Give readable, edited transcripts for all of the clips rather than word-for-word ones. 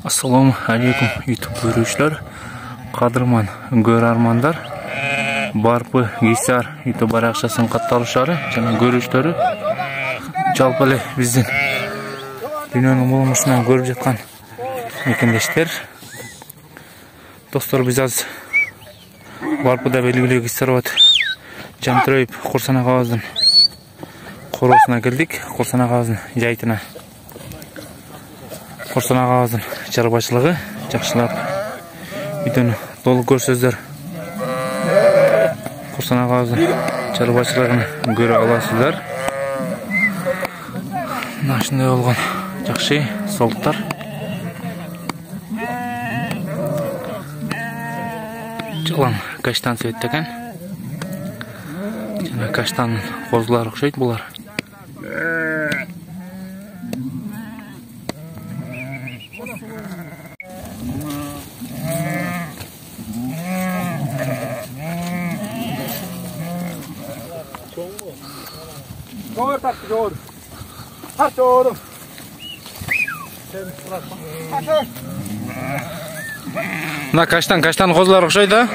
Assalamu alaikum YouTube görüşler. Kadırman görarmanlar. Barpı Gisar YouTube baraqçaсын kattалышары жана көрүштөрү жалпы эле биздин дүйнөнүн болмушунан көрүп жаткан мекендештер. Достор, биз азыр Барпыда белгилүү Gisarбат Жантыроев Курсан агабыздын короосуна келдик. Курсан агабыздын жайтына. Курсан агабыздын чарбачылыгы жакшылап видеону толук көрсөздөр. Курсан агабыздын чарбачылыгын көрө аласыздар. Ушундай болгон жакшы солуктар. Жылан каштан сөйт экен. Жана каштандын козулары окшойт булар. Мына каштан козулар окшойт да?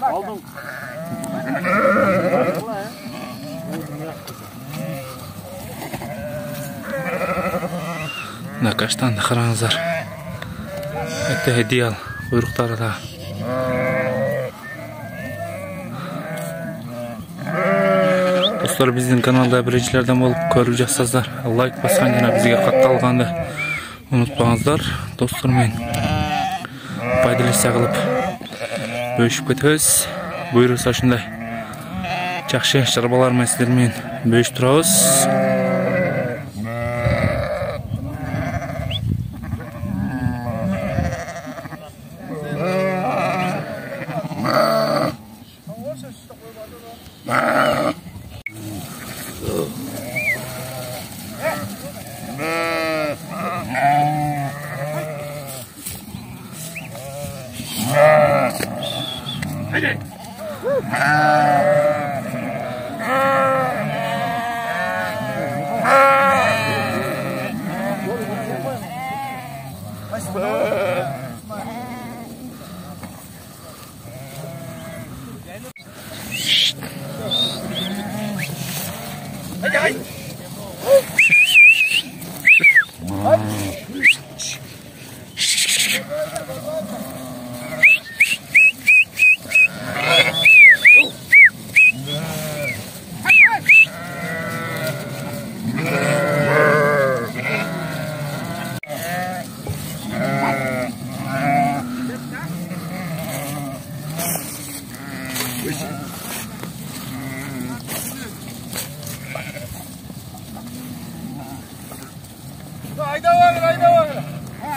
Aldım. Мына каштанды караңыздар. Это идеал куйруктары да. Достор, биздин каналда биринчилерден болуп көрүп жатсаңыздар, лайк баскан жана бизге катталганды унутпаңыздар. Достор, мен пайдалыша кылып бөлүшүп кетебиз. Буйруса ушундай жакшы чарбалар менен сиздер менен бөлүшүп турабыз.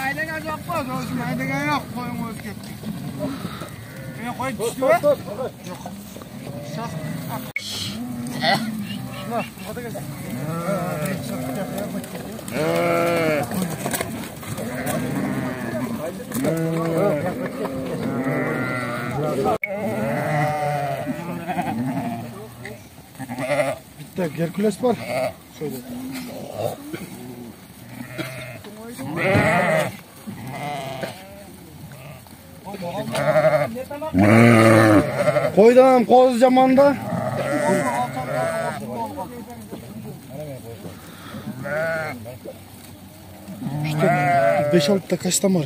Aydagan yo'q, o'zim aydagan yo'q, qo'yim o'zi ketdi. Men qo'yib tushdi-ku? Yo'q. Mana, qo'yga. Bitta Herkules bor. Şöyle. Koydum koz zamanda. İşte 5-6 kaçtan var.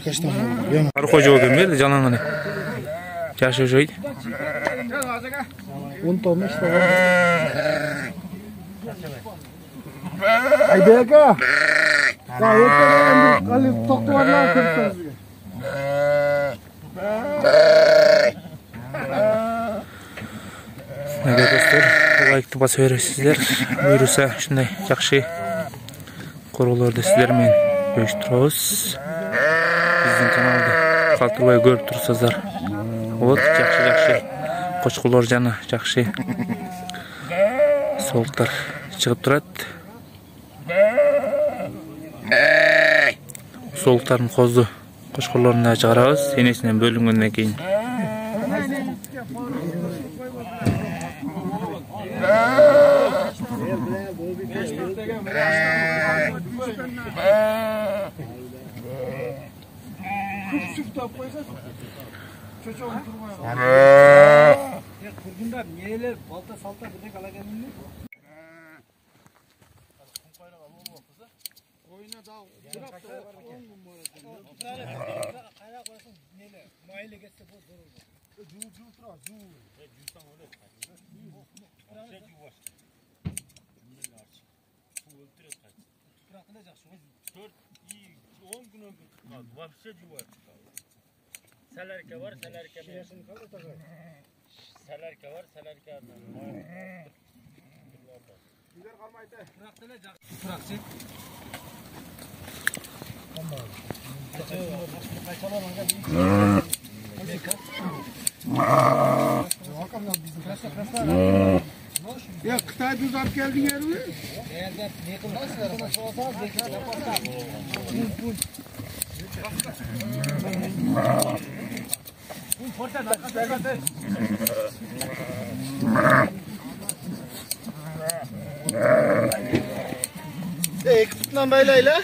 Arkoca oldum bir de canlanmadı. Yaşa şöyle. 10 tane işte var. Haydi ya. Ya yeter kalip toklarla kırtırız. Ага, достор, лайкты басып бересиздер. Буйруса ушундай жакшы короолорду сиздер менен бөлүшүп турабыз. Биздин каналды калтырбай көрүп турсаңыздар болот. Жакшы кочкулор жана жакшы солуктар чыгып турат. soğuktарын qozdu qo'shqorlarini da chiqaramiz. Senesinden bölüngandan keyin. Kurgunlar niyeler balta salta bir de kalagenini. Oyuna da bırak da 10 gün böyle. Kaya koysun niyeler. Maile geçse bu zor olur. Cu tura cu. Cusan öyle. Şey yuvaş. Cümleler aç. Bu öldürüyor kaç. Bırakılacak şu. 4 iyi 10 gün ömür kaldı. Vapşe yuvaş kaldı. Selerke var, selerke var. Selerke var, selerke var. Güzel kalmaydı. Bırakılacak. Bırak çek. Ya Kıtay düzart geldin yer mi? Ekipten böyle.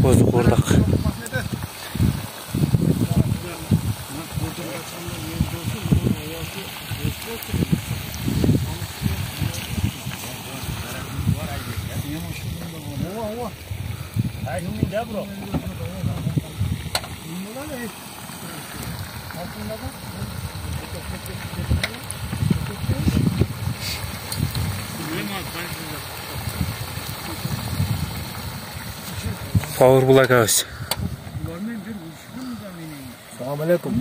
Bozuk ordak. o. Ha şimdi de bro. Power Black House. Selamünaleyküm.